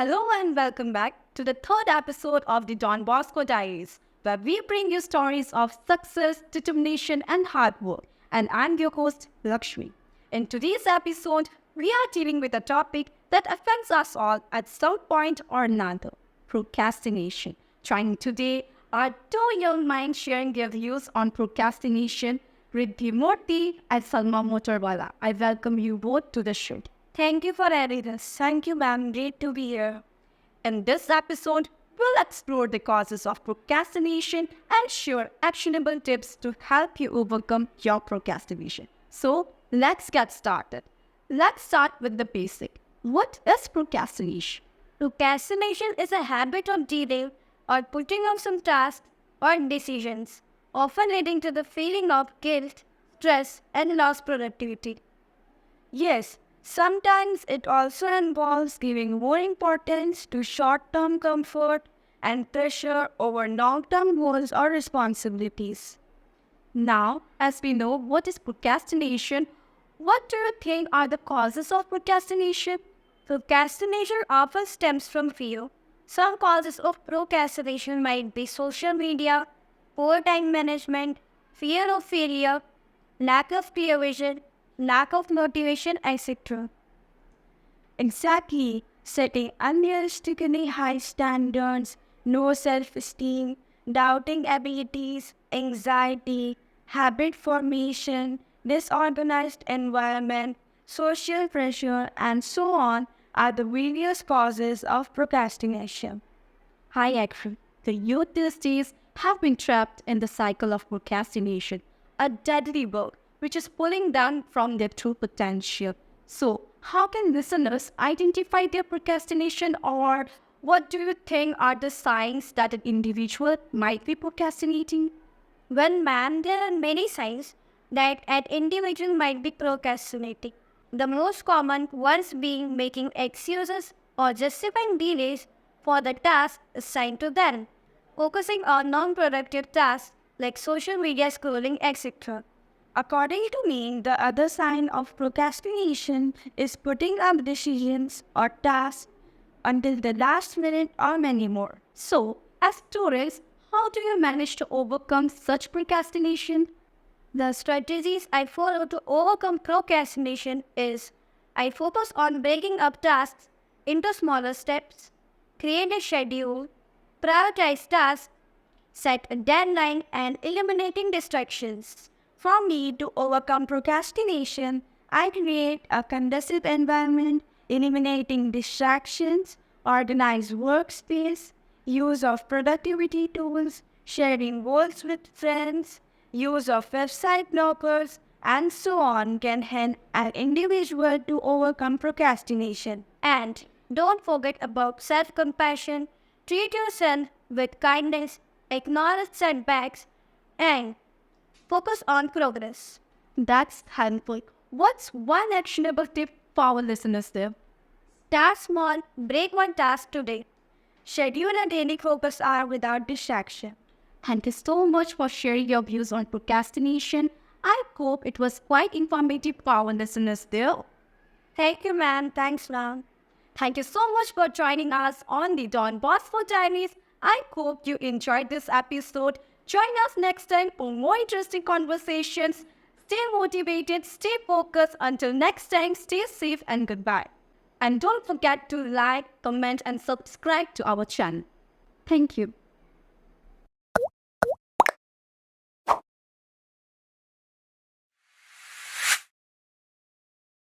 Hello and welcome back to the third episode of the Don Bosco Diaries, where we bring you stories of success, determination, and hard work. And I'm your host, Lakshmi. In today's episode, we are dealing with a topic that affects us all at some point or another: procrastination. Joining today are two young minds sharing their views on procrastination, Riddhi Murthy and Salma Motorwala. I welcome you both to the show. Thank you for having us. Thank you, ma'am. Great to be here. In this episode, we'll explore the causes of procrastination and share actionable tips to help you overcome your procrastination. So, let's get started. Let's start with the basic. What is procrastination? Procrastination is a habit of delaying or putting off some tasks or decisions, often leading to the feeling of guilt, stress, and lost productivity. Yes, sometimes it also involves giving more importance to short-term comfort and pressure over long-term goals or responsibilities. Now, as we know what is procrastination, what do you think are the causes of procrastination? Procrastination often stems from fear. Some causes of procrastination might be social media, poor time management, fear of failure, lack of clear vision, lack of motivation, etc. Exactly. Setting unrealistically high standards, low self-esteem, doubting abilities, anxiety, habit formation, disorganized environment, social pressure, and so on are the various causes of procrastination. Hi, Akram. The youth these days have been trapped in the cycle of procrastination, a deadly bug which is pulling them from their true potential. So, how can listeners identify their procrastination, or what do you think are the signs that an individual might be procrastinating? Well, ma'am, there are many signs that an individual might be procrastinating. The most common ones being making excuses or justifying delays for the tasks assigned to them, focusing on non-productive tasks like social media scrolling, etc. According to me, the other sign of procrastination is putting up decisions or tasks until the last minute or many more. So, as tourists, how do you manage to overcome such procrastination? The strategies I follow to overcome procrastination is I focus on breaking up tasks into smaller steps, create a schedule, prioritize tasks, set a deadline, and eliminating distractions. For me to overcome procrastination, I create a conducive environment, eliminating distractions, organized workspace, use of productivity tools, sharing goals with friends, use of website blockers, and so on can help an individual to overcome procrastination. And don't forget about self-compassion. Treat yourself with kindness, acknowledge setbacks, and focus on progress. That's helpful. What's one actionable tip for our listeners there? Start small, break one task today. Schedule a daily focus hour without distraction. Thank you so much for sharing your views on procrastination. I hope it was quite informative for our listeners there. Thank you, ma'am. Thanks, ma'am. Thank you so much for joining us on the Don Bosco Diaries. I hope you enjoyed this episode. Join us next time for more interesting conversations. Stay motivated, stay focused. Until next time, stay safe and goodbye. And don't forget to like, comment, and subscribe to our channel. Thank you.